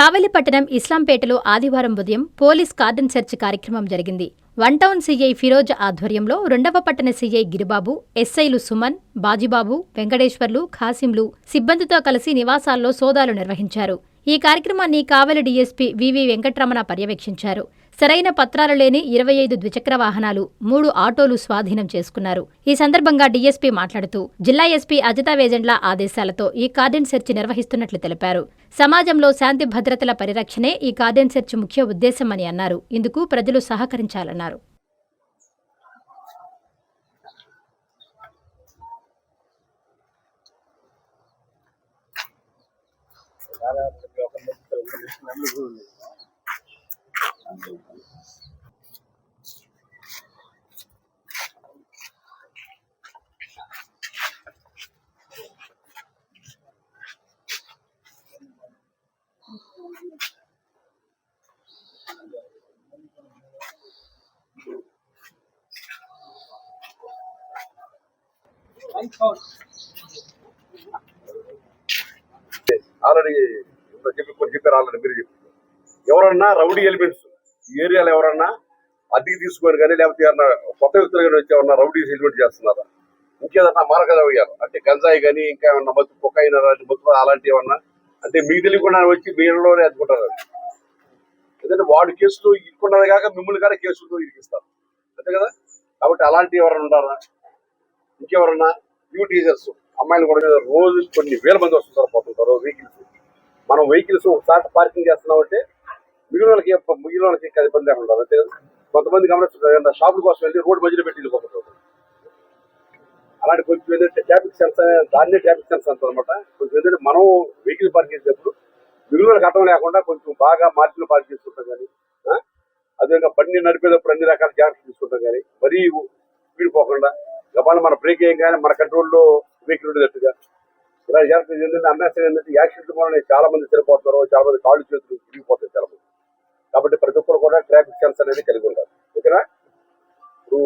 కావలిపట్టణం ఇస్లాంపేటలో ఆదివారం ఉదయం police cordon search కార్యక్రమం జరిగింది. వన్ టౌన్ సీఐ ఫిరోజ్ ఆధ్వర్యంలో 2వ పట్టణ సీఐ గిరిబాబు, ఎస్ఐలు సుమన్, బాజిబాబు, వెంకటేశ్వర్లు, ఖాసింలు సిబ్బందితో కలిసి నివాసాల్లో సోదాలు నిర్వహించారు. ఈ కార్యక్రమాన్ని కావలి డీఎస్పీ వివి వెంకట్రమణ పర్యవేక్షించారు. సరైన పత్రాలు లేని 25 ద్విచక్ర వాహనాలు, 3 ఆటోలు స్వాధీనం చేసుకున్నారు. ఈ సందర్భంగా డీఎస్పీ మాట్లాడుతూ జిల్లా ఎస్పీ అజితా వేజెండ్ల ఆదేశాలతో ఈ కార్డన్ సెర్చ్ నిర్వహిస్తున్నట్లు తెలిపారు. సమాజంలో శాంతి భద్రతల పరిరక్షణే ఈ కార్డన్ సెర్చ్ ముఖ్య ఉద్దేశమని అన్నారు. ఇందుకు ప్రజలు సహకరించాలన్నారు. ఆల్రెడీ చెప్పారు. ఆల్రెడీ మీరు చెప్పారు. ఎవరన్నా రౌడీ ఎలిమెంట్స్ ఈ ఏరియాలో ఎవరన్నా అద్దెకి తీసుకొని కానీ లేకపోతే ఎవరన్నా కొత్త వ్యక్తులు కానీ వచ్చి ఎవరన్నా రౌడీ ఎలిమెంట్ చేస్తున్నారా, ఇంకేదన్నా మారకదయ్యారు అంటే గంజాయి కానీ ఇంకా ఏమన్నా మత్తు పొక్కైన మత్తు అలాంటివి ఏమన్నా అంటే మీకు తెలియకుండా వచ్చి మీరులోనే అద్దుకుంటారు. ఎందుకంటే వాడు కేసులు ఇరుకున్నది కాక మిమ్మల్ని కానీ కేసులతో ఇరికిస్తారు అంతే కదా. కాబట్టి అలాంటివి ఎవరైనా ఉంటారా, ఇంకెవరన్నా టీచర్స్ అమ్మాయిలు కూడా రోజు కొన్ని వేల మంది వస్తుంటారు పోతుంటారు వెహికల్స్. మనం వెహికల్స్ ఒకసారి పార్కింగ్ చేస్తున్నామంటే మిగిలిన వాళ్ళకి ఇబ్బంది లేకుండా ఉంటారు అంతే కదా. కొంతమంది గమనిస్తుంటారు షాపుల కోసం వెళ్ళి రోడ్డు మధ్యలో పెట్టి వెళ్ళిపోతుంటారు. అలాంటి కొంచెం ఏంటంటే ట్రాఫిక్ సెన్స్ దాన్నే ట్రాఫిక్ సెన్స్ అంటారు అనమాట. కొంచెం ఏంటంటే మనం వెహికల్ పార్క్ చేసేటప్పుడు మిగిలిన వాళ్ళకి అర్థం లేకుండా కొంచెం బాగా మార్జిన్ పార్క్ చేసుకుంటాం కానీ, అదేవిధంగా బండి నడిపేటప్పుడు అన్ని రకాల జాగ్రత్తలు తీసుకుంటాం కానీ మరీ స్పీడ్ పోకుండా గబాలు మన బ్రేక్ వేయగానే మన కంట్రోల్లో వెహికల్ ఉండేటట్టుగా ఇలా జాగ్రత్తలు ఏంటంటే అన్యాసం ఏంటంటే యాక్సిడెంట్ వల్ల చాలా మంది చనిపోతున్నారు, చాలా మంది కాళ్ళు చేతులు తిరిగిపోతారు చాలా మంది. కాబట్టి ప్రతి ఒక్కరు కూడా ట్రాఫిక్ సెన్స్ అనేది కలిగి ఉండాలి ఓకేనా. ఇప్పుడు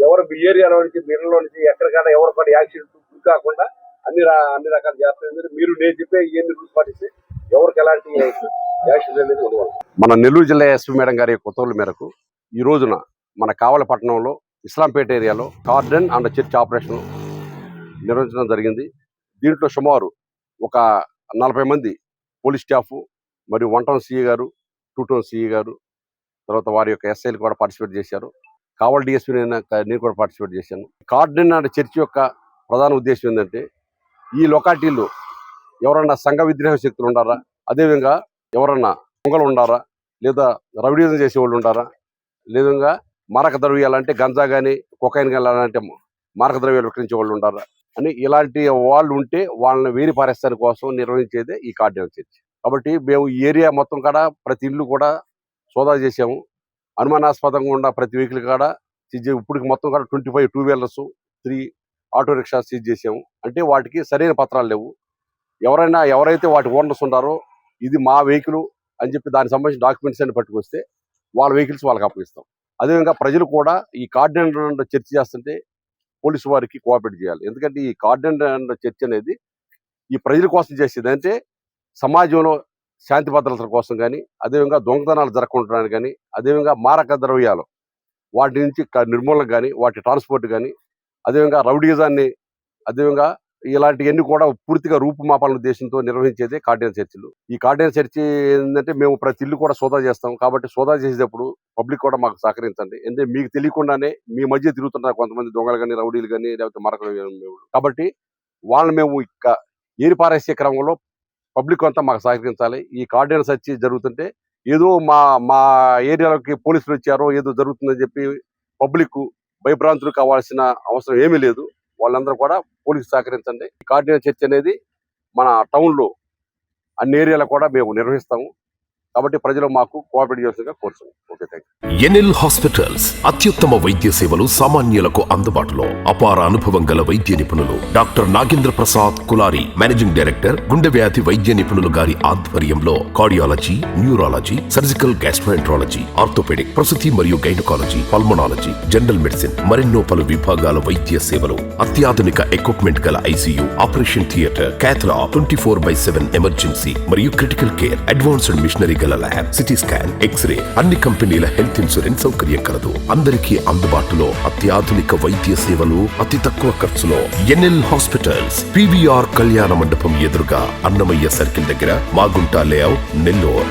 ఎవరు మీ ఏరియాలో నుంచి మీరులో నుంచి ఎక్కడికైనా ఎవరు కూడా యాక్సిడెంట్ గురి కాకుండా అన్ని రకాల జాగ్రత్తలు మీరు నేను చెప్పే ఇవన్నీ రూల్స్ పాటిస్తే ఎవరికి ఎలాంటి యాక్సిడెంట్ అనేది ఉండవాలి. మన నెల్లూరు జిల్లా ఎస్పీ మేడం గారి ఉత్తర్వుల మేరకు ఈ రోజున మన కావలిపట్నంలో ఇస్లాంపేట ఏరియాలో కార్డన్ అండ్ చర్చ్ ఆపరేషన్ నిర్వహించడం జరిగింది. దీంట్లో సుమారు ఒక 40 మంది పోలీస్ స్టాఫ్ మరియు 1 టౌన్ సిఐ గారు, 2 టౌన్ సిఐ గారు, తర్వాత వారి యొక్క ఎస్ఐలు కూడా పార్టిసిపేట్ చేశారు. కావలి డిఎస్పీ నేను కూడా పార్టిసిపేట్ చేశాను. కార్డన్ అండ్ చర్చ్ యొక్క ప్రధాన ఉద్దేశం ఏంటంటే ఈ లొకాలిటీలో ఎవరన్నా సంఘ విద్రోహ శక్తులు ఉండారా, అదేవిధంగా ఎవరన్నా దొంగలు ఉండారా, లేదా రౌడీజం చేసేవాళ్ళు ఉండారా, లేదా మారక ద్రవ్యాలు అంటే గంజా కానీ కొకైన్ కానీ అలాంటి మారక ద్రవ్యాలు విక్రయించే వాళ్ళు ఉండారా అని ఇలాంటి వాళ్ళు ఉంటే వాళ్ళని వేరి పారేస్తాని కోసం నిర్వహించేదే ఈ కార్డన్ చర్చ్. కాబట్టి మేము ఈ ఏరియా మొత్తం కాడ ప్రతి ఇల్లు కూడా సోదా చేసాము. అనుమానాస్పదంగా ఉన్న ప్రతి వెహికల్ కాడ ఇప్పుడు మొత్తం కూడా 25 2 వీలర్స్, 3 ఆటో రిక్షా సీజ్ చేసాము. అంటే వాటికి సరైన పత్రాలు లేవు. ఎవరైతే వాటి ఓనర్స్ ఉన్నారో ఇది మా వెహికల్ అని చెప్పి దానికి సంబంధించిన డాక్యుమెంట్స్ అన్ని పట్టుకొస్తే వాళ్ళ వెహికల్స్ వాళ్ళకి అప్పగిస్తాం. అదేవిధంగా ప్రజలు కూడా ఈ కార్డన్ చర్చ్ చేస్తుంటే పోలీసు వారికి కోఆపరేట్ చేయాలి. ఎందుకంటే ఈ కార్డన్ చర్చ్ అనేది ఈ ప్రజల కోసం చేసేది. అంటే సమాజంలో శాంతి భద్రతల కోసం కానీ, అదేవిధంగా దొంగతనాలు జరగకుండడానికి కానీ, అదేవిధంగా మారక ద్రవ్యాలు వాటి నుంచి నిర్మూలన కానీ, వాటి ట్రాన్స్పోర్ట్ కానీ, అదేవిధంగా రౌడీజాన్ని, అదేవిధంగా ఇలాంటివన్నీ కూడా పూర్తిగా రూపుమాపాల ఉద్దేశంతో నిర్వహించేదే కార్డన్ చర్చిలు. ఈ కార్డన్ చర్చి ఏంటంటే మేము ప్రతి ఇల్లు కూడా సోదా చేస్తాం. కాబట్టి సోదా చేసేటప్పుడు పబ్లిక్ కూడా మాకు సహకరించండి. ఎందుకంటే మీకు తెలియకుండానే మీ మధ్య తిరుగుతున్నారు కొంతమంది దొంగలు కానీ, రౌడీలు కానీ, లేకపోతే మరకలు. కాబట్టి వాళ్ళని మేము ఇక ఏరిపారేసే క్రమంలో పబ్లిక్ అంతా మాకు సహకరించాలి. ఈ కార్డన్ చర్చి జరుగుతుంటే ఏదో మా ఏరియాలోకి పోలీసులు వచ్చారో ఏదో జరుగుతుందని చెప్పి పబ్లిక్ భయభ్రాంతులు కావాల్సిన అవసరం ఏమీ లేదు. వాళ్ళందరూ కూడా పోలీసు సహకరించండి. ఈ కార్డన్ చర్చ్ అనేది మన టౌన్లో అన్ని ఏరియాలో కూడా మేము నిర్వహిస్తాము. కాబట్టి ప్రజలు మాకు కోఆపరేట్ చేస్తుందిగా కోరుతున్నాం. Okay, thank you. NL hospitals అత్యుత్తమ వైద్య సేవలు సామాన్యులకు అందుబాటులో. అపార అనుభవం గల వైద్య నిపుణులు doctor Nagendra Prasad Kulari, managing director, గుండె వ్యాధి వైద్య నిపుణులు గారి ఆధ్వర్యంలో cardiology, neurology, surgical gastroenterology, orthopaedic, ప్రసూతి మరియు గైనకాలజీ, పల్మనాలజీ, జనరల్ మెడిసిన్ మరెన్నో పలు విభాగాల వైద్య సేవలు. అత్యాధునిక ఎక్విప్మెంట్ గల ఐసీయూ, ఆపరేషన్ థియేటర్, క్యాథ్లా, 24/7 ఎమర్జెన్సీ మరియు క్రిటికల్ కేర్, అడ్వాన్స్డ్ మిషనరీ గల ల్యాబ్, సిటీ స్కాన్, ఎక్స్రే, అన్ని కంపెనీల హెల్త్ ఇన్సూరెన్స్ సౌకర్యం కలదు. అందరికీ అందుబాటులో అత్యాధునిక వైద్య సేవలు అతి తక్కువ ఖర్చులో. ఎన్ఎల్ హాస్పిటల్స్, పివిఆర్ కళ్యాణ మండపం ఎదురుగా, అన్నమయ్య సర్కిల్ దగ్గర, మాగుంట లేఅవుట్, నెల్లూరు.